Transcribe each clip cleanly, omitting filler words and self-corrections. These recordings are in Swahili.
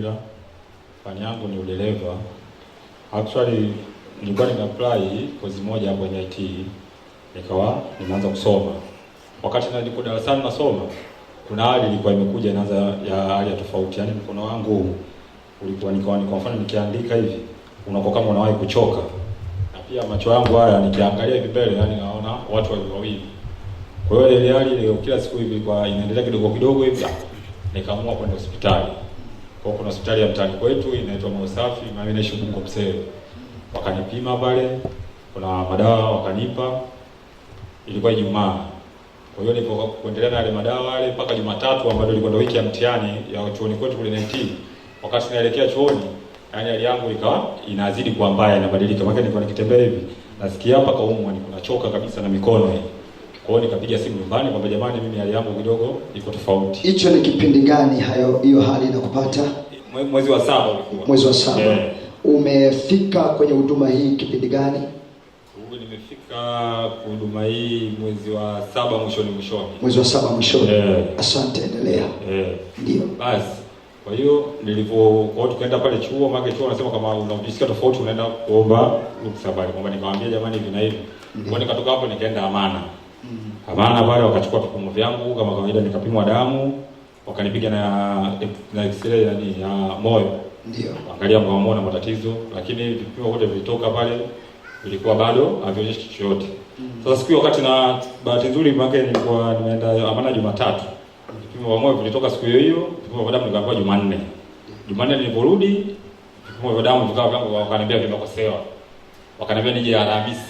ajira. Fani yangu ni udereva. Actually nilikuwa nime-apply kozi moja hapo NIT. Nikawa nimeanza kusoma. Wakati nilipo darasani nasoma, kuna hali ilikuwa imekuja inaanza ya hali tofauti. Yaani mkono wangu ulikuwa nikawa kwa mfano nikiandika hivi, unakuwa kama unawahi kuchoka. Na pia macho yangu haya nikiangalia hivi mbele, yani naona watu wawili. Kwa hiyo ile hali kila siku hivi kwa inaendelea kidogo kidogo hivi, nikaamua kwenda hospitali. Kwa kuna hospitali ya mtaani kwetu inaitwa Moyo Safi, mimi naishi Bungo Msele. Wakanipima pale, kuna madawa wakanipa. Ilikuwa Ijumaa. Kwa hiyo nilipoendelea na yale madawa yale mpaka Jumatatu ambayo ilikuwa ndio wiki ya mtihani ya chuoni kwetu kule NIT. Wakati naelekea chuoni, yani hali yangu ikawa inazidi kuwa mbaya, inabadilika. Maana nilikuwa nikitembea hivi, nasikia hapa kaumwa, ninachoka kabisa na mikono hii. Kwa hiyo nikapiga simu nyumbani kwamba jamani, mimi hali yangu kidogo iko tofauti. Hicho ni kipindi gani hiyo hali inakupata? Mwezi wa 7 ulikuwa. Mwezi wa 7. Yeah. Umefika kwenye huduma hii kipindi gani? Nimefika huduma hii mwezi wa 7 mwishoni. Mwezi wa 7 mwishoni. Yeah. Asante, endelea. Yeah. Ndio. Basi kwa hiyo kwa tukaenda pale chuo, maana chuo anasema kama unajisikia tofauti unaenda kuomba ruksa pale. Kwamba nikamwambia jamani hivi na hivi. Kwa nikatoka hapo nikaenda Amana. Amana pale wakachukua vipimo vyangu kama kawaida, nikapimwa damu, wakanipiga na X-ray ya moyo. Ndio. Angalia mwaona matatizo, lakini vipimo vyote vilitoka pale vilikuwa bado havionyeshi chochote. Sasa siku wakati na bahati nzuri mwake nilikuwa nimeenda Amana Jumatatu. Vipimo vya moyo vilitoka siku hiyo, vipimo vya damu nikaambiwa Jumanne. Jumanne niliporudi, vipimo vya damu vikawa vyangu wakaniambia vimekosewa. Wakaniambia nije Alhamisi.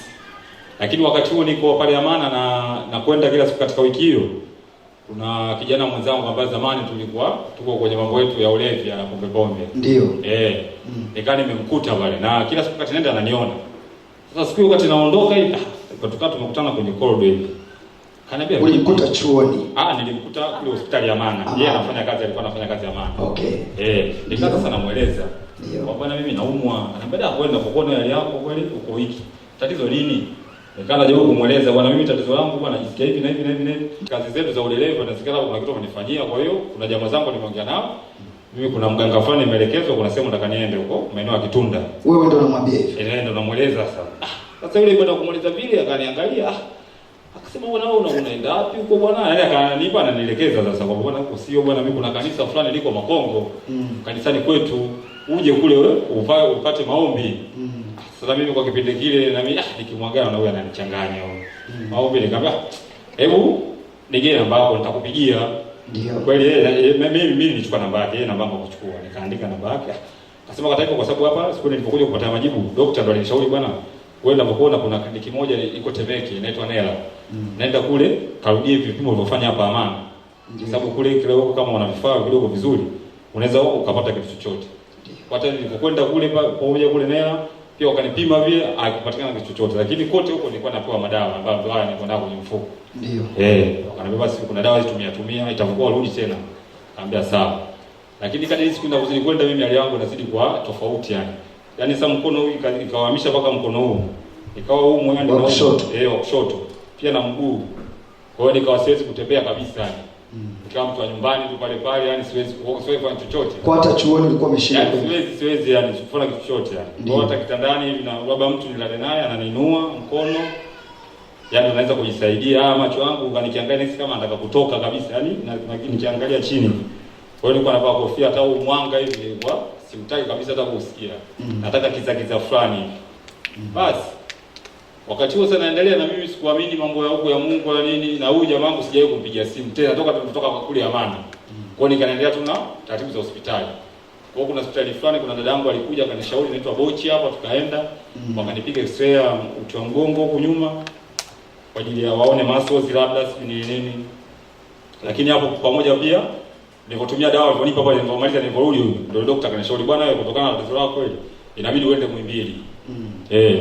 Lakini wakati huo niko pale Amana na kwenda kila siku katika wiki hiyo. Kuna kijana mwenzangu ambaye zamani tuko kwenye mambo yetu ya ulevi na pombe. Ndio. Nikaa nimemkuta pale na kila siku wakati nenda ananiona. Sasa siku wakati naondoka hivi tumekutana kwenye corridor hivi. Kaniambia ulimkuta chuoni? Nilimkuta kule hospitali ya Amana. Yeye alikuwa anafanya kazi ya Amana. Okay. Nikaanza sasa namueleza. Ndio. Kwa bwana mimi naumwa. Ananiambia kwenda kuona hali yako kweli uko hiki. Tatizo nini? Nikaanza jaribu kumweleza bwana, mimi tatizo langu bwana najisikia hivi na hivi na hivi na hivi. Kazi zetu za udereva nasikiliza kuna kitu wanifanyia, kwa hiyo kuna jamaa zangu nimeongea nao. Mimi kuna mganga fulani nimeelekezwa, kuna sehemu nataka niende huko maeneo ya Kitunda. Wewe ndio unamwambia hivi? Ndio namueleza sasa. Sasa yule kwenda kumueleza vile akaniangalia. Akasema bwana wewe unaenda wapi huko bwana? Yaani akanipa ananielekeza sasa kwa bwana huko sio bwana, mimi kuna kanisa fulani liko Makongo. Kanisani kwetu uje kule wewe upate maombi. Sasa mimi kwa kipindi kile na mimi nikimwangana na huyu ananichanganya huyo. Maombi nikamwambia hebu nige namba yako nitakupigia. Ndio. Kweli mimi nilichukua namba yake, namba yangu kuchukua. Nikaandika namba yake. Akasema kata hivyo kwa sababu hapa siku nilipokuja kupata majibu, daktari ndo alinishauri bwana, wewe unapokuona kuna kliniki moja iko Temeke inaitwa Nela. Naenda kule karudie vipimo ulivyofanya hapa Amana. Kwa sababu kule kidogo kama una vifaa vidogo vizuri, unaweza ukapata kitu chochote. Kwa hata nilipokwenda kule pamoja kule Nela pia wakanipima vile hakupatikana kitu chochote, lakini kote huko nilikuwa napewa madawa ambayo ndio haya nilikuwa nayo kwenye mfuko. Ndio. Wakaniambia basi kuna dawa hizi tumia itakuwa rudi tena. Kaambia sawa. Lakini kadri siku ninazozidi kwenda mimi hali yangu inazidi kuwa tofauti yani. Yaani sasa mkono huu ikawahamisha mpaka mkono huu. Ikawa huu moyoni wa kushoto. Wa kushoto. Pia na mguu. Kwa hiyo nikawa siwezi kutembea kabisa yani. Nikawa mtu wa nyumbani tu pale yani siwezi kufanya chochote. Kwa hata chuoni ulikuwa umeshinda. Yani siwezi yani kufanya kitu chochote yani. Kwa hata kitandani hivi na baba mtu nilale naye ananinua mkono. Yani unaweza kujisaidia. Macho yangu nikiangalia nisi kama nataka kutoka kabisa yani nikiangalia chini. Kwa hiyo nilikuwa navaa kofia hata mwanga hivi kwa simtaki kabisa hata kusikia. Nataka kiza fulani. Basi wakati huo sana naendelea na mimi sikuamini mambo ya huko ya Mungu wala nini, na huyu jamaa wangu sijawahi kumpigia simu tena kutoka kule Amana. Kwa hiyo nikaendelea tu na taratibu za hospitali. Kwa hiyo kuna hospitali fulani kuna dadangu alikuja akanishauri inaitwa Bochi hapa, tukaenda wakanipiga X-ray ya uti wa mgongo huko nyuma kwa ajili ya waone muscles labda nini. Lakini hapo pamoja pia nilipotumia dawa waliponipa pale nilipomaliza niliporudi ndio daktari akanishauri bwana wewe kutokana na tatizo lako hili inabidi uende Muhimbili.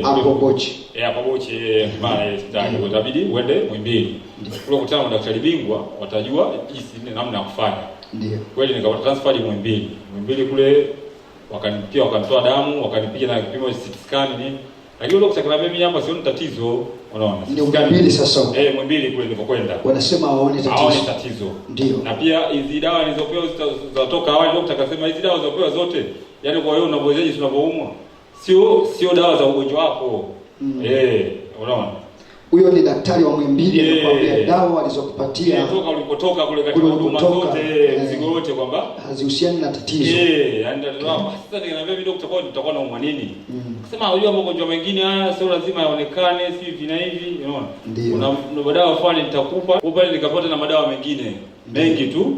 Hapo Bochi. Hapo Bochi bana hospitali inabidi uende Muhimbili. Kule kukutana na daktari bingwa watajua jinsi namna ya kufanya. Ndio. Kweli nikapata transfer Muhimbili. Muhimbili kule wakanitoa damu, wakanipiga na kipimo CT scan nini. Lakini ule kusakana mimi hapa sioni tatizo, unaona. Ndio Muhimbili sasa. Muhimbili kule nilipokwenda. Wanasema hawaoni tatizo. Hawaoni tatizo. Ndio. Na pia hizi dawa nilizopewa zitatoka awali, daktari akasema hizi dawa zilizopewa zote, yaani kwa hiyo unavyowezaje tunavyoumwa. Sio dawa za ugonjwa wako. Unaona. Huyo ni daktari wa Muhimbili anakuambia dawa alizokupatia kutoka ulipotoka kule katika huduma zote, mzigo wote kwamba hazihusiani na tatizo. Yaani ndio sasa nikamwambia video tutakuwa na umwa nini? Kusema unajua magonjwa mengine haya sio lazima yaonekane si hivi na hivi, unaona. Kuna madawa fulani nitakupa, pale nikapata na madawa mengine mengi tu.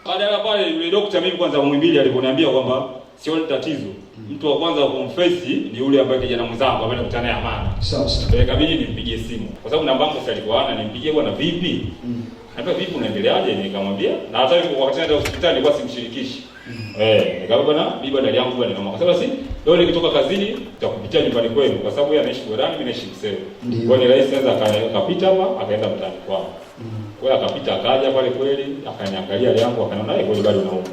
Baada ya pale yule daktari mimi kwanza Muhimbili aliponiambia kwamba sioni tatizo. Mtu wa kwanza kumface ni yule ambaye kijana mwenzangu ambaye nakutana naye Amana. Sawa sawa. Ikabidi nimpigie simu. Kwa sababu namba yangu alikuwa hana, nimpigie bwana vipi? Hata vipi unaendeleaje? Nikamwambia na hata wakati naenda hospitali nilikuwa simshirikishi. Nikamwambia bwana bibi dada yangu bwana nikamwambia. Kwa sababu leo nikitoka kazini nitakupitia nyumbani kwenu kwa sababu yeye anaishi Gorani mimi naishi Msele. Kwa hiyo ni rahisi sasa akapita hapa akaenda mtaani kwao. Kwa hiyo akapita akaja pale kweli akaniangalia hali yangu akaniona yeye kweli bado naumwa.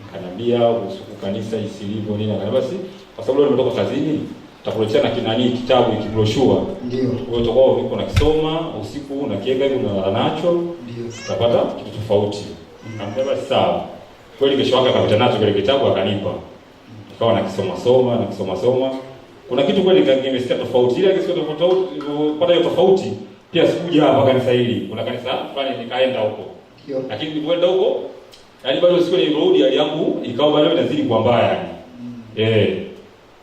Akaniambia kuhusu kanisa isilivyo nini, akaniambia basi kwa sababu leo nimetoka kazini tutakuletea na kinani kitabu kibrochure. Ndio. Kwa hiyo tutakuwa uko nakisoma usiku na kiega hivi unalala nacho. Ndio. Utapata kitu tofauti. Nikamwambia basi sawa. Kweli kesho yake akapita nacho kile kitabu akanipa. Nikawa nakisoma soma. Kuna kitu kweli nimesikia tofauti. Ile kisikia tofauti, pata hiyo tofauti. Pia sikuja hapa kanisa hili. Kuna kanisa fulani nikaenda huko. Ndio. Lakini nilipoenda huko yaani bado siku nilirudi hali yangu ikawa bado inazidi kuwa mbaya yani.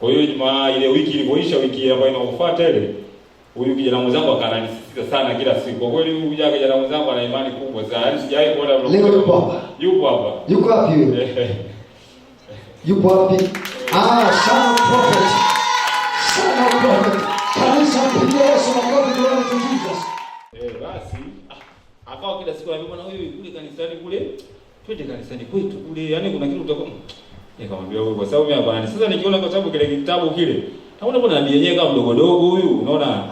Kwa hiyo ile wiki ilipoisha, wiki ambayo inafuata ile, huyu kijana mwenzangu akanisisitiza sana kila siku. Kwa kweli huyu kijana mwenzangu ana imani kubwa sana. Yaani sijawahi kuona leo yupo hapa. Yupo hapa. Yuko wapi huyo? Yupo wapi? Son of prophet. Kanisa mpigie Yesu makofi kwa Jesus. Basi akawa kila siku anambia bwana huyu kule kanisani kule twende kanisani kwetu kule, yaani kuna kitu utakuwa nikamwambia wewe kwa sababu mimi hapana. Sasa nikiona kwa sababu kile kitabu kile naona mbona niambia yeye kama mdogo huyu, unaona.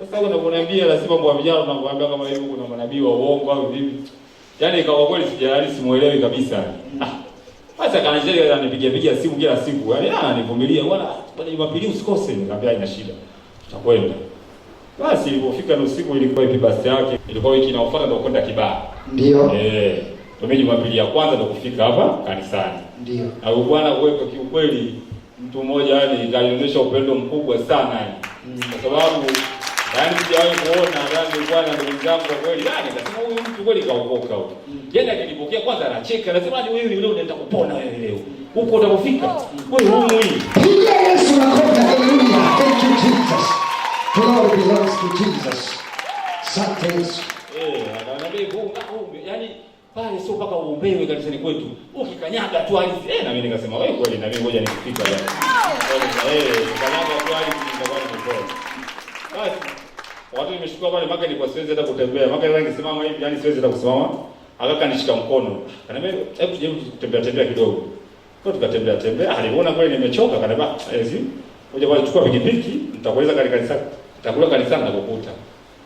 Sasa wewe unaponiambia lazima kwa vijana tunakuambia kama hivi kuna manabii wa uongo au vipi, yaani kwa kweli sijali, simuelewi kabisa. Sasa kanajeli ananipigia simu kila siku, yaani ananivumilia bwana Jumapili usikose. Nikamwambia ina shida tutakwenda. Basi ilipofika na usiku ilikuwa epibasti yake, ilikuwa wiki inayofuata ndio kwenda Kibaha. Ndio. Mimi Jumapili ya kwanza ndo kufika hapa kanisani. Ndio. Na bwana kuweka kiukweli mtu mmoja yani kalionyesha upendo mkubwa sana yani. Kwa sababu yani sijawahi kuona yani bwana ndugu zangu kwa kweli yani nasema huyu mtu kweli kaokoka huyo. Yeye akinipokea kwanza anacheka anasema ni wewe leo unaenda kupona wewe leo. Huko utapofika wewe humu hii. Pigia Yesu makofi, haleluya. Thank you Jesus. Glory belongs to Jesus. Asante Yesu. Ananiambia yani pale sio mpaka uombewe kanisani kwetu. Ukikanyaga tu hali na mimi nikasema wewe kweli na mimi ngoja nikifika leo. Kanyaga tu hali nitakuwa nimetoka. Basi watu nimeshukua pale mpaka nilikuwa siwezi hata kutembea. Mpaka leo ningesimama hivi yani siwezi hata kusimama. Akaka nishika mkono. Kanambia hebu tujaribu kutembea kidogo. Kwa tukatembea. Aliona kweli nimechoka kanambia ngoja bwana chukua pikipiki nitakueleza kanisa. Nitakula kanisani na kukuta.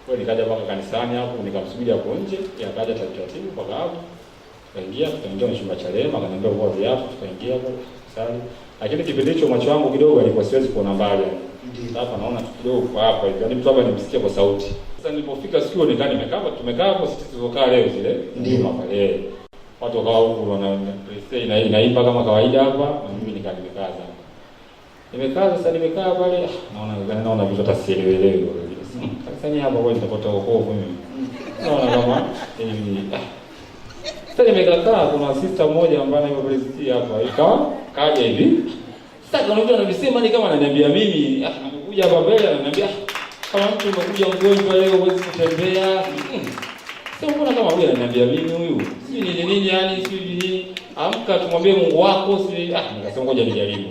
Kwa nikaja mpaka kanisani hapo nikamsubiri hapo nje, akaja taratibu mpaka hapo. Tukaingia kwenye chumba cha Rehema, akaniambia kwa viatu, tukaingia hapo kusali. Lakini kipindi hicho macho yangu kidogo alikuwa siwezi kuona mbali. Ndio. Hapa naona kidogo kwa hapa hivi. Yaani mtu hapa nimsikia kwa sauti. Sasa nilipofika sikio nikaa tumekaa hapo sisi tulizokaa leo zile. Ndio pale. Watu wakawa huko wanaona inaimba kama kawaida hapa na mimi nikaa nimekaa sana. Nimekaa pale naona vitu hata sielewelewi. Sasa hapa kwa nitapata wokovu mimi. Naona kama sasa nimekaa kuna sister mmoja ambaye anayepresenti hapa. Ikawa kaja hivi. Sasa unaona anasema ni kama ananiambia mimi, amekuja hapa mbele ananiambia kama mtu umekuja mgonjwa leo huwezi kutembea. Sasa mbona kama huyu ananiambia mimi huyu? Sijui nini yani sijui amka tumwambie Mungu wako nikasema ngoja nijaribu.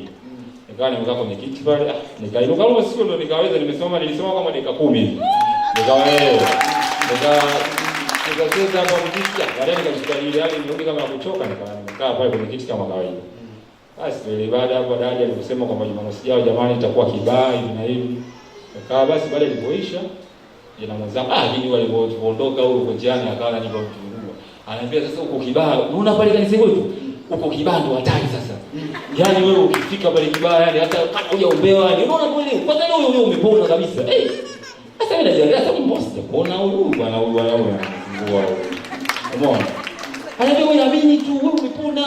Nikawa nimekaa kwenye kiti pale, nikainuka kama siku ndo nikaweza nilisoma kama dakika 10 hivi. Nikacheza hapa mtiki, baadaye nikashika ile hali nirudi kama kuchoka nikaa pale kwenye kiti kama kawaida. Basi ile baada hapo dada alikusema kwamba Jumamosi yao jamani itakuwa Kibaha hivi na hivi. Nikaa basi baada ilipoisha, jana mwenzangu lakini walipoondoka huko njiani akawa ananipa mtungua. Ananiambia sasa huko Kibaha, unaona pale kanisa kwetu? uko Kibando hatari sasa. Yaani wewe ukifika pale Kibaa yani hata kama hujaombewa yani unaona kweli kwanza leo wewe umepona kabisa. Sasa mimi najiangalia sasa mbona sijapona huyu bwana huyu anafungua. Umeona? Anaambia wewe amini tu wewe umepona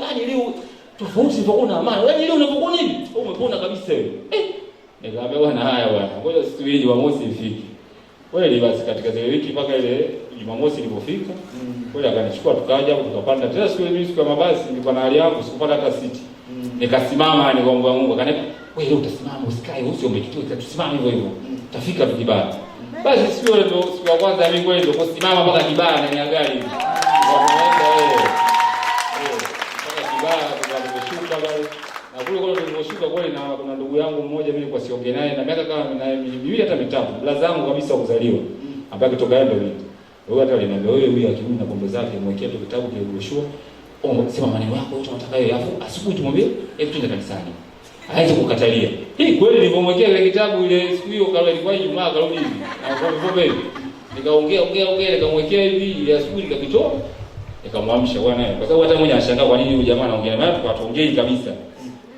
yani leo tofauti sivyokuwa na amani. Yaani leo unapokuwa nini? Wewe umepona kabisa wewe. Nikamwambia bwana haya bwana. Ngoja siku hii Jumamosi ifike. Kweli basi katika zile wiki mpaka ile Jumamosi ilipofika, kweli akanichukua tukaja hapo tukapanda. Tena siku ile siku ya mabasi nilikuwa na hali yangu sikupata hata siti. Nikasimama nikaomba Mungu akaniambia, "Wewe leo utasimama usikae usiombe kitu, tusimame hivyo hivyo. Utafika tu Kibaa." Basi siku ile ndio siku ya kwanza mimi kweli ndio kusimama mpaka Kibaa ndani ya gari. Wakaenda mpaka Kibaa tukashuka pale. Na kule tuliposhuka kweli na kuna ndugu yangu mmoja mimi kwa siongee naye na miaka kama miwili hata mitatu, bla zangu kabisa kuzaliwa. Ambaye kutoka yeye ndio mimi. Wewe hata aliniambia wewe huyu akirudi na pombe zake mwekee tu kitabu kile broshua. Sema maneno yako yote unataka yeye afu asubuhi tumwambie hebu twende kanisani. Hawezi kukatalia. Hii kweli nilipomwekea ile kitabu ile siku hiyo kama ilikuwa Ijumaa karudi hivi. Na kwa pombe nikaongea nikamwekea hivi ile asubuhi nikakitoa. Nikamwamsha bwana kwa sababu hata mwenye anashangaa kwa nini huyu jamaa anaongea naye tukatuongei kabisa.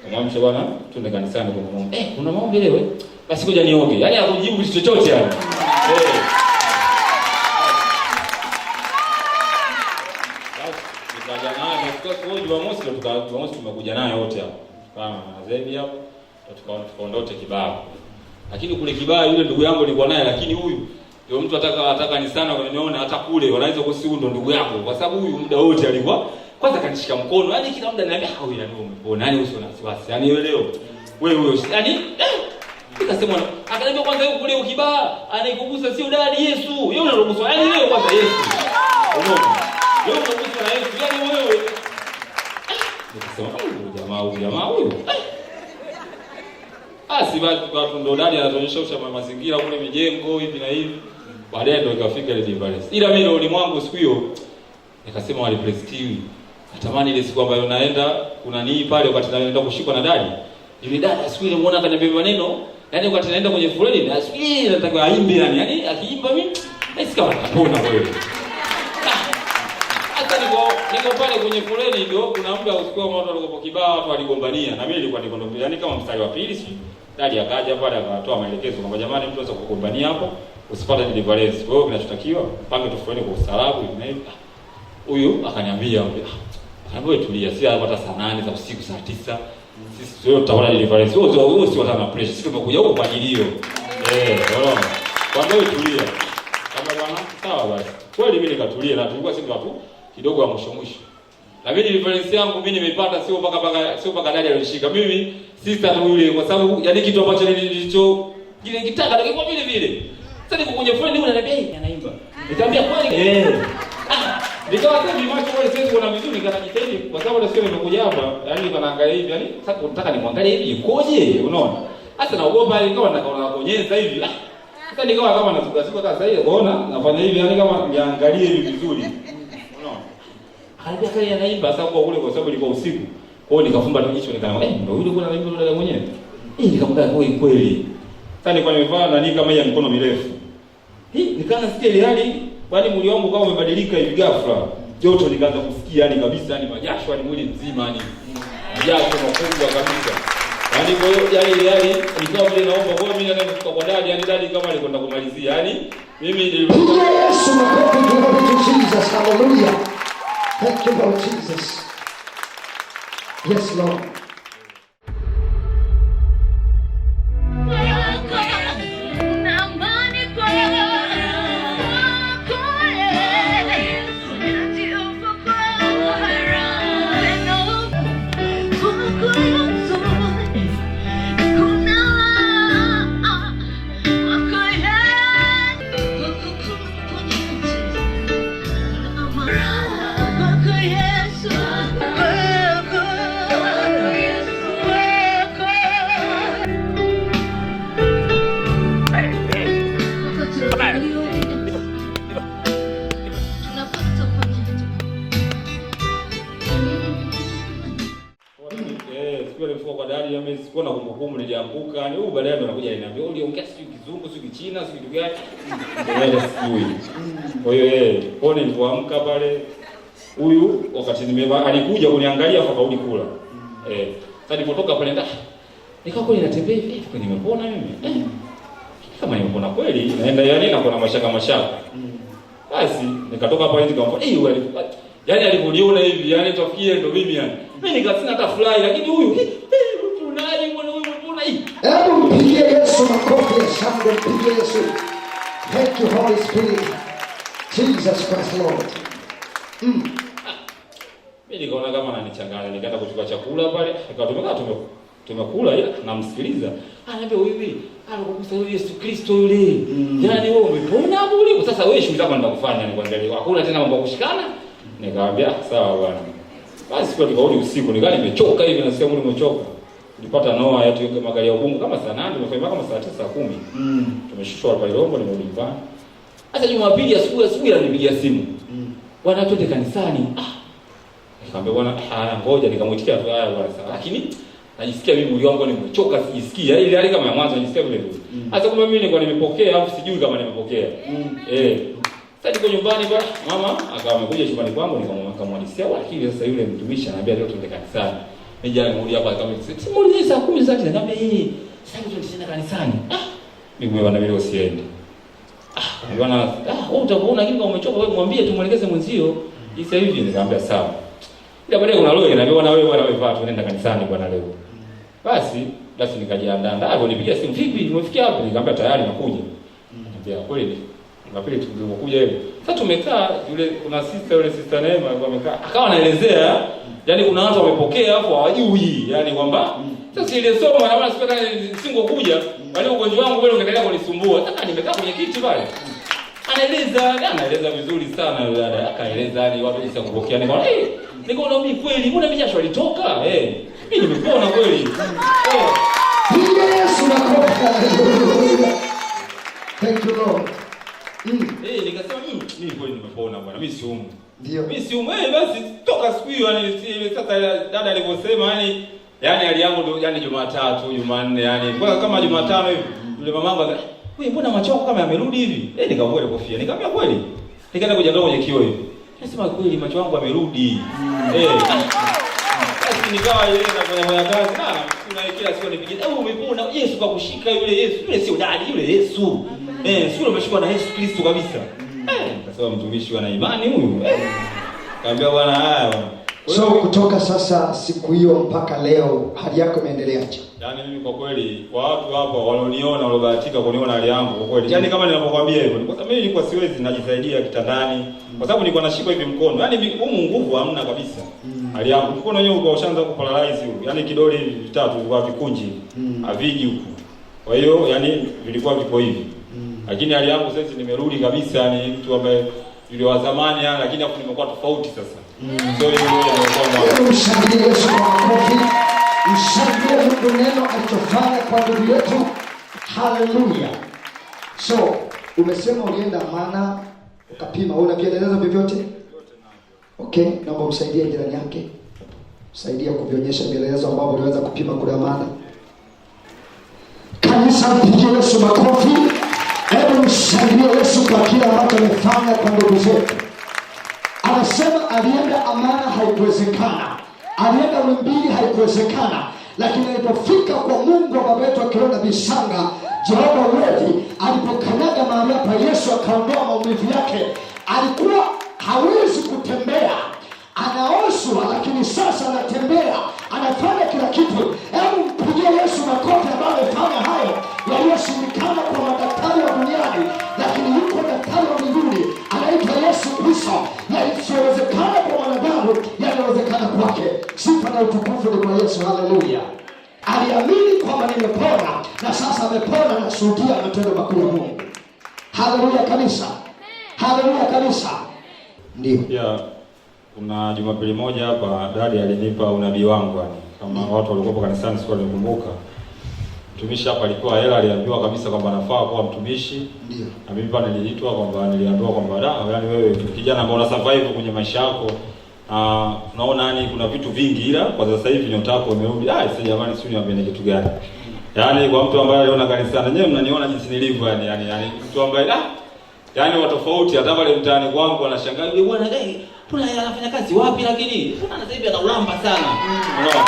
Nikamwamsha bwana twende kanisani kwa maombi. Kuna maombi leo basi ngoja nioge. Yaani hakujibu kitu chochote yani. Jumamosi tumekuja naye wote hapo. Kama na Zebi hapo, tukaondote Kibaa. Lakini kule Kibaa yule ndugu yangu nilikuwa naye lakini huyu ndio mtu ataka ni sana kuniona hata kule wanaweza kusiu ndo ndugu yako kwa sababu huyu muda wote alikuwa kwanza kanishika mkono. Yaani kila muda ananiambia huyu yani umepona. Yaani usio na wasiwasi. Yaani wewe leo wewe yaani nikasema akaniambia kwanza yuko kule Kibaa anaikugusa sio dadi Yesu. Yeye unaruhusu yaani wewe kwanza Yesu. Unaona? Yeye unaruhusu na Yesu. Yaani wewe nikasema jamaa huyu. Si basi ndo dadi anatuonyesha mazingira kule mijengo hivi na hivi. Baadaye ndo ikafika ile Divares. Ila mimi ndo ulimwangu siku hiyo nikasema wale Prestige. Natamani ile siku ambayo naenda kuna nini pale wakati naenda kushikwa na dadi. Ile dada siku ile muona akaniambia maneno, yani wakati naenda kwenye foleni na siku ile nataka aimbe yani akiimba mimi nahisi kama napona wewe. Niko pale kwenye foleni ndio kuna muda usiku watu walikuwa Kibaa watu waligombania na mimi nilikuwa niko yani kama mstari wa pili si dadi akaja pale akatoa maelekezo kwamba jamani mtu anaweza kugombania hapo usipate deliverance. Kwa hiyo kinachotakiwa pange tufueni kwa ustaarabu hivi na hivi. Huyu akaniambia wewe tulia si hata saa 8 za usiku saa 9 sisi sio tutaona deliverance. Wewe sio hata na pressure. Sisi tumekuja huko kwa ajili hiyo. Unaona? Kwa hiyo tulia. Kama bwana sawa basi. Kweli mimi nikatulia na tulikuwa sisi watu kidogo wa mwisho. Lakini deliverance yangu mimi nimeipata sio mpaka dada alishika. Mimi sister yule kwa sababu yani kitu ambacho nilicho kile kitaka ndio kwa vile. Sasa niko kwenye friend yule ananiambia anaimba. Nikamwambia kweli nikawa sasa macho wale sasa kuna vizuri nikanajitahidi kwa sababu ndio nimekuja hapa yani nikaangalia hivi yani sasa nataka nimwangalie hivi ikoje unaona. Sasa naogopa ile kama nakaona nakonyeza hivi. Sasa nikawa kama nazuka kama sasa hivi unaona nafanya hivi yani kama niangalie hivi vizuri. Anambia kale anaimba sasa kwa kule kwa sababu ilikuwa usiku. Kwa hiyo nikafumba jicho nikaona ndio yule kuna anaimba yule mwenyewe. Nikamwambia kweli. Sasa nilikuwa nimevaa nani kama ya mikono mirefu. Nikaanza sikia ile hali kwani mwili wangu kama umebadilika hivi ghafla. Joto nikaanza kusikia yani kabisa yani majasho yani mwili mzima yani. Majasho makubwa kabisa. Yaani kwa hiyo yani ile hali nilikuwa vile naomba kwa mimi nenda kutoka kwa dadi yani dadi kama alikwenda kumalizia. Yani mimi nilikuwa Yesu makofi glory to Jesus. Hallelujah. Thank you, Lord Jesus. Yes, Lord. Sikuwa na kumbukumbu nilianguka. Ni huyu baadaye ndo anakuja ananiambia uliongea sio kizungu sio kichina sio kitu gani. Ndio sijui. Kwa hiyo pone nilipoamka pale huyu wakati alikuja kuniangalia afa kaudi kula. Sasa nilipotoka pale nikawa kweli natembea hivi kwani nimepona mimi. Kama nimepona kweli naenda yani na kuna mashaka. Basi nikatoka pale nikamwambia yani alivyoniona hivi yani tafikia ndio mimi yani. Mimi nikasina hata fly lakini huyu unaje mbona huyu mbona hii? Hebu mpigie Yesu makofi ya shangwe, mpigie Yesu. Thank you Holy Spirit. Jesus Christ Lord. Mimi nikaona kama ananichanganya, nikaenda kuchukua chakula pale, nikawa tumekula ila namsikiliza. Ananiambia hivi, anakugusa Yesu Kristo yule. Yaani wewe umepona hapo ulipo. Sasa wewe shughuli zako ndio kufanya ni kuangalia. Hakuna tena mambo ya kushikana. Nikamwambia sawa bwana. Basi kwa tukarudi usiku, nikawa nimechoka hivi nasikia mwili umechoka. Nilipata noa yetu yote magari ya ubungu kama saa 8, tumefika kama saa 9 saa 10. Tumeshushwa pale Rombo nimerudi nyumbani. Sasa Jumapili asubuhi alinipigia simu. Bwana twende kanisani. Nikamwambia bwana haya ngoja nikamuitikia tu haya bwana sawa. Lakini najisikia mimi mwili wangu nimechoka sijisikia. Ile hali kama ya mwanzo najisikia vile vile. Hata kama mimi nilikuwa nimepokea au sijui kama nimepokea. Sasa niko nyumbani bwana mama akawa amekuja chumbani kwangu nikamwalisia lakini sasa yule mtumishi ananiambia leo twende kanisani. Nija nimrudi hapa kama simulize saa 10 sasa nikamwambia sasa twende kanisani. Mimi bwana vile usiende. Bwana wewe utakuona kinga umechoka wewe mwambie tumuelekeze mwenzio. Sasa hivi nikamwambia sawa. Ila baadaye kuna leo na bwana wewe bwana wewe tunaenda kanisani bwana leo. Basi nikajiandaa. Hapo nipigia simu vipi? Nimefikia hapo nikamwambia tayari nakuja. Nikamwambia kweli. Jumapili tulikuja hivi. Sasa tumekaa yule kuna sister Neema alikuwa amekaa. Akawa anaelezea yani kuna watu wamepokea hapo hawajui yani kwamba sasa ile somo na maana sipaka singokuja bali ugonjwa wangu wewe ungeendelea kunisumbua. Sasa nimekaa kwenye kiti pale. Anaeleza vizuri sana yule dada. Akaeleza ni watu jinsi kupokea niko na mimi kweli mbona mimi jasho alitoka mimi nimepona kweli Yesu nakopa. Thank you Lord. Nikasema mimi kweli nimepona bwana mimi siumu. Ndio. Mimi siumu basi toka siku hiyo yani sasa dada alivyosema yani hali yangu ndio yani Jumatatu, Jumanne yani kwa kama Jumatano hivi yule mamangu wewe mbona macho yako kama yamerudi hivi? Nikamwona kofia. Nikamwambia kweli. Nikaenda kujiandaa kwenye kioo hivi. Nasema kweli macho yangu yamerudi. Basi nikawa yeye na kwenye kazi kuna kila siku nipigie. Umepona Yesu kwa kushika yule Yesu. Yule sio dadi yule Yesu. Sio umeshikwa na Yesu Kristo kabisa. Kasema mtumishi ana imani huyu. Kaambia bwana haya bwana. So kutoka sasa siku hiyo mpaka leo hali yako imendeleaje? Yaani mimi kwa kweli kwa watu hapa walioniona waliobahatika kuniona hali yangu kwa kweli. Yaani kama ninapokuambia hivyo, kwa sababu mimi nilikuwa siwezi najisaidia kitandani. Kwa sababu nilikuwa nashikwa hivi mkono. Yaani humu nguvu hamna kabisa. Hali yangu mkono wenyewe ulikuwa ushaanza kuparalyze huko. Yaani kidole hivi vitatu vilikuwa vikunji haviji huko. Kwa hiyo yaani vilikuwa viko hivi. Lakini hali yangu sasa nimerudi kabisa yani mtu ambaye yule wa zamani lakini hapo nimekuwa tofauti sasa. So hiyo ndio mshangilie Yesu kwa makofi. Mshangilie Mungu neno alichofanya kwa ndugu yetu. Haleluya. So umesema ulienda Amana ukapima, una vielelezo vyovyote? Okay, naomba msaidie jirani yake. Saidia kuvionyesha vielelezo ambavyo uliweza kupima kule Amana. Kanisa mpigie Yesu makofi. Hebu mshangilie Yesu kwa kile ambacho amefanya kwa ndugu zetu. Anasema alienda Amana haikuwezekana. Alienda Mwimbili haikuwezekana. Lakini alipofika kwa Mungu wa baba yetu akiona Bisanga, Jehova Wedi, alipokanyaga mahali hapa Yesu akaondoa maumivu yake. Alikuwa hawezi kutembea. Anaoshwa lakini sasa anatembea. Anafanya kila kitu. Hebu mpigie Yesu makofi ambaye amefanya hayo yaliyoshindikana kwa madaktari wa duniani, lakini yuko daktari wa mbinguni anaitwa Yesu Kristo. Yasiyowezekana kwa wanadamu yanawezekana kwake. Sifa na utukufu ni kwa Yesu. Haleluya. Aliamini kwamba nimepona na sasa amepona na shuhudia matendo makuu ya Mungu. Haleluya kanisa. Haleluya kanisa. Ndio. Kuna Jumapili moja hapa dadi alinipa unabii wangu yani. Kama watu walikuwa kanisani sio walikumbuka. Mtumishi hapa alikuwa hela aliambiwa kabisa kwamba anafaa kuwa mtumishi. Ndio. Na mimi pale niliitwa kwamba niliambiwa kwamba yani wewe kijana ambao una survive kwenye maisha yako. Tunaona yani kuna vitu vingi ila kwa sasa hivi nyota yako imerudi. Sasa jamani sio niambie kitu gani. Yaani kwa mtu ambaye aliona kanisani nyewe mnaniona jinsi nilivyo yani mtu ambaye yani wa tofauti hata pale mtaani kwangu anashangaa yule bwana anafanya kazi wapi lakini? Mbona sasa hivi anaulamba sana? Unaona?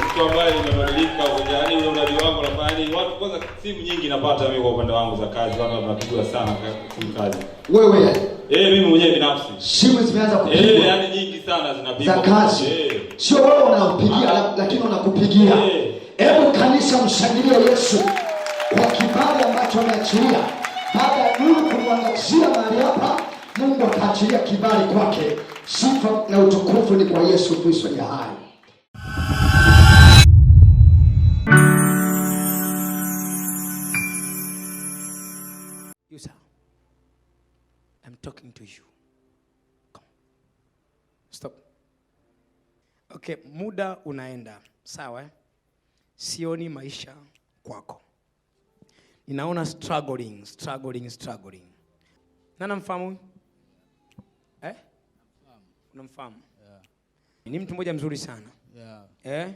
Mtu ambaye nimebadilika yaani ule mradi wangu nafanya nini? Watu kwanza simu nyingi napata mimi kwa upande wangu za kazi, watu wanapigwa sana kwa kazi. Wewe? Mimi mwenyewe binafsi. Simu zimeanza kupigwa. Yaani nyingi sana zinapigwa. Za kazi. Sio wewe unampigia lakini unakupigia. Hebu kanisa mshangilie Yesu kwa kibali ambacho ameachilia. Baada ya Mungu kumwangazia mahali hapa, Mungu akaachilia kibali kwake. Sifa na utukufu ni kwa Yesu Kristo aliye hai. You sir, I'm talking to you. Come. Stop. Okay, muda unaenda. Sawa eh? Sioni maisha kwako. Ninaona struggling. Nana mfahamu? Unamfahamu? Yeah. Ni mtu mmoja mzuri sana. Yeah. Yeah.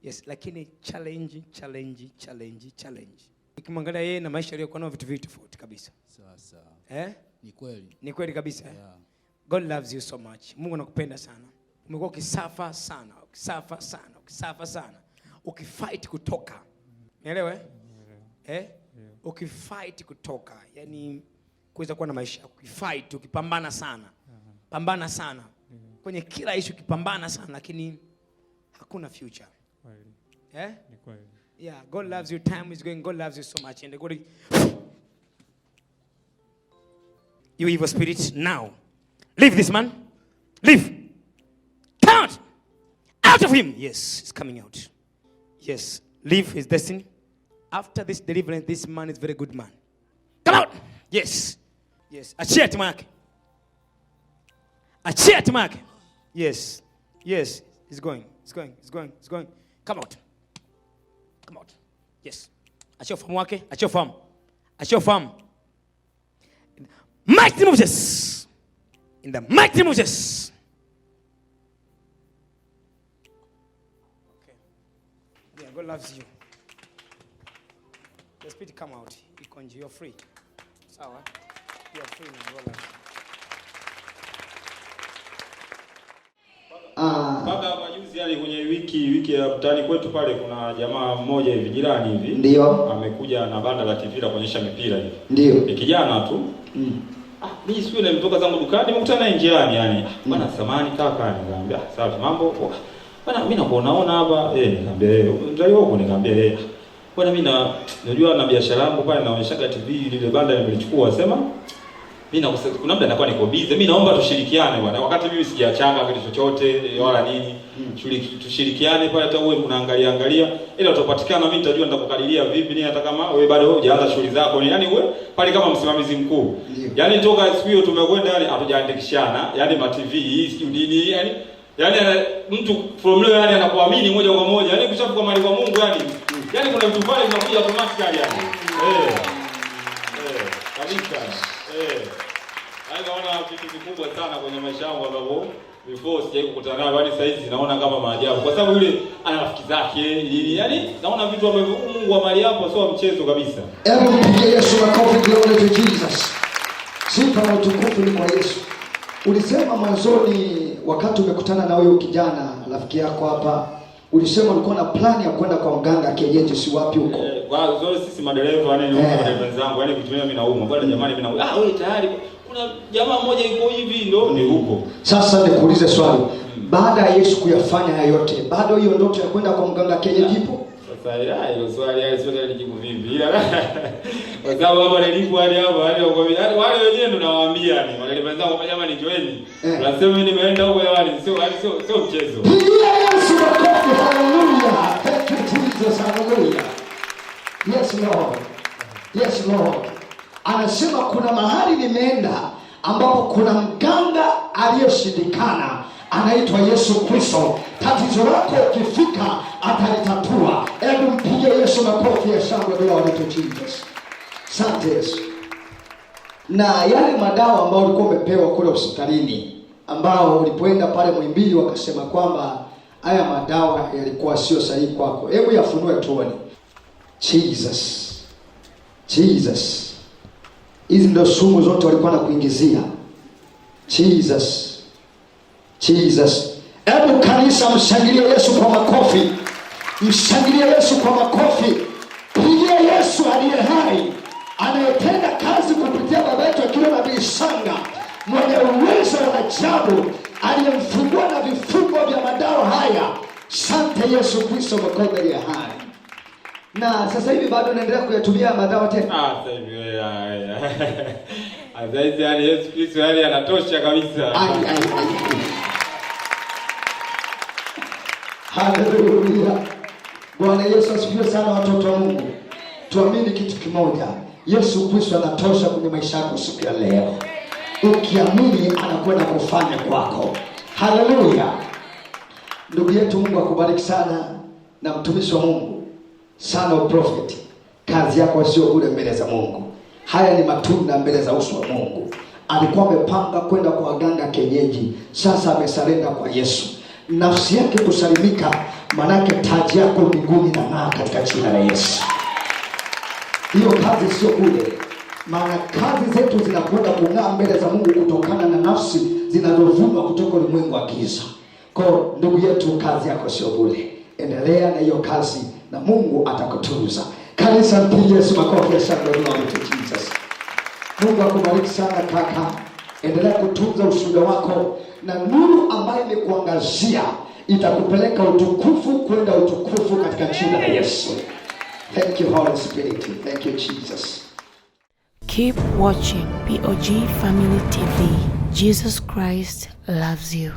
Yes, lakini challenge. Ukimwangalia yeye na maisha aliyokuwa nayo vitu tofauti kabisa. Sawa. Ni kweli kabisa. Yeah. God loves you so much. Mungu anakupenda sana. Umekuwa ukisafa sana. Ukifight kutoka. Unaelewa? Ukifight kutoka. Yaani kuweza kuwa na maisha ukifight, ukipambana sana. Pambana sana. Kwenye kila issue ukipambana sana lakini hakuna future. Ni kweli. Yeah, God loves you. Time is going. God loves you so much. And God, you evil spirit, now leave this man. Leave. Come out of him. Yes, he's coming out. Yes, leave his destiny. After this deliverance, this man is a very good man. Come out. Yes. Achia tima yake. Yes. He's going. Come out. Yes. Achia fahamu wake. Achia fahamu. Mighty name of Jesus. In the mighty name of Jesus. Okay. Yeah, God loves you. The spirit come out. You're free. Sawa. You're free now. God loves you. Mpaka majuzi yani kwenye wiki ya mtaani kwetu pale kuna jamaa mmoja hivi jirani hivi. Ndio. Amekuja na banda la TV la kuonyesha mipira hivi. Ndio. Ni kijana tu. Mimi siku ile nimetoka zangu dukani nimekutana naye njiani yani. Bwana samani kaka nikamwambia sawa mambo. Bwana mimi nakuonaona hapa nikamwambia ndio huko nikamwambia bwana mimi najua na biashara yangu pale naonyeshaga TV lile banda nimelichukua sema mimi kuna muda nakuwa niko busy. Mimi naomba tushirikiane bwana. Wakati mimi sijachanga kitu chochote wala nini. Tushirikiane pale hata wewe unaangalia ili utapatikana mimi nitajua nitakukadiria vipi ni hata kama wewe bado hujaanza shughuli zako. Yaani wewe pale kama msimamizi mkuu. Yaani toka siku hiyo tumekwenda yani hatujaandikishana. Yaani ma TV hii siku nini yani mtu from leo yani anakuamini moja kwa moja. Yaani kushafuka mali kwa Mungu yani. Yaani kuna vitu pale vinakuja automatically yani. Kabisa. Naona vitu vikubwa sana kwenye maisha yangu ambapo before sijawahi kukutana nayo, yani sasa hizi naona kama maajabu. Kwa sababu yule ana rafiki zake, yani naona vitu ambavyo Mungu wa mali hapo sio mchezo kabisa. Hebu mpigie Yesu makofi, glory to Jesus. Sifa na utukufu ni kwa Yesu. Ulisema mwanzoni wakati umekutana na huyo kijana rafiki yako hapa, ulisema ulikuwa na plan ya kwenda kwa mganga kienyeji si wapi huko? Kwa zote sisi madereva yani madereva wenzangu yani kutumia mimi nauma. Bwana jamani mimi nauma. Wewe tayari kuna jamaa mmoja yuko hivi ndo ni huko. Sasa nikuulize swali. Baada ya Yesu kuyafanya haya yote, bado hiyo ndoto ya kwenda kwa mganga kienyeji ipo? Sasa hilo swali sio nilijibu vipi. Ila kwa sababu hapo nilipo hadi hapo wale wenyewe ndo nawaambia yani madereva wenzangu kwa jamani joeni. Unasema mimi nimeenda huko yani sio mchezo. Yesu makofi, hallelujah. Thank you Jesus, hallelujah. Yes Lord. Anasema kuna mahali nimeenda ambapo kuna mganga aliyeshindikana anaitwa Yesu Kristo. Tatizo lako ukifika atalitatua. Hebu mpige Yesu makofi ya shangwe bila watu Jesus. Asante Yesu. Na yale madawa ambao ulikuwa umepewa kule hospitalini ambao ulipoenda pale Muhimbili wakasema kwamba haya madawa yalikuwa sio sahihi kwako. Hebu yafunue tuone. Jesus. Hizi ndio sumu zote walikuwa na kuingizia. Jesus. Hebu kanisa, mshangilie Yesu kwa makofi. Mshangilie Yesu kwa makofi. Pigia Yesu aliye hai, anayetenda kazi kupitia baba yetu akiwa nabii Sanga, mwenye uwezo wa ajabu, aliyemfungua na vifungo vya madawa haya. Sante Yesu Kristo mkono aliye hai. Na sasa hivi bado naendelea kuyatumia madawa tena. Sasa hivi azaidi yani Yesu Kristo yani anatosha kabisa. Haleluya. Bwana Yesu asifiwe sana. Watoto wa Mungu, tuamini kitu kimoja, Yesu Kristo anatosha kwenye maisha yako siku ya leo. Ukiamini anakwenda kufanya kwako. Haleluya. Ndugu yetu, Mungu akubariki sana, na mtumishi wa Mungu sana uprofeti. Kazi yako sio bure mbele za Mungu. Haya ni matunda mbele za uso wa Mungu. Alikuwa amepanga kwenda kwa waganga kienyeji, sasa amesarenda kwa Yesu. Nafsi yake kusalimika, manake taji yako mbinguni na ng'aa katika jina la Yesu. Hiyo kazi sio bure, maana kazi zetu zinakwenda kung'aa mbele za Mungu kutokana na nafsi zinazovunwa kutoka ulimwengu wa giza. Kwa ndugu yetu, kazi yako sio bure. Endelea na hiyo kazi na Mungu atakutunza. Kanisa, mpige Yesu makofi ya shangwe kwa Jesus. Mungu akubariki sana kaka. Endelea kutunza ushuhuda wako, na nuru ambayo imekuangazia itakupeleka utukufu kwenda utukufu katika jina la Yesu. Thank you Holy Spirit. Thank you Jesus. Keep watching POG Family TV. Jesus Christ loves you.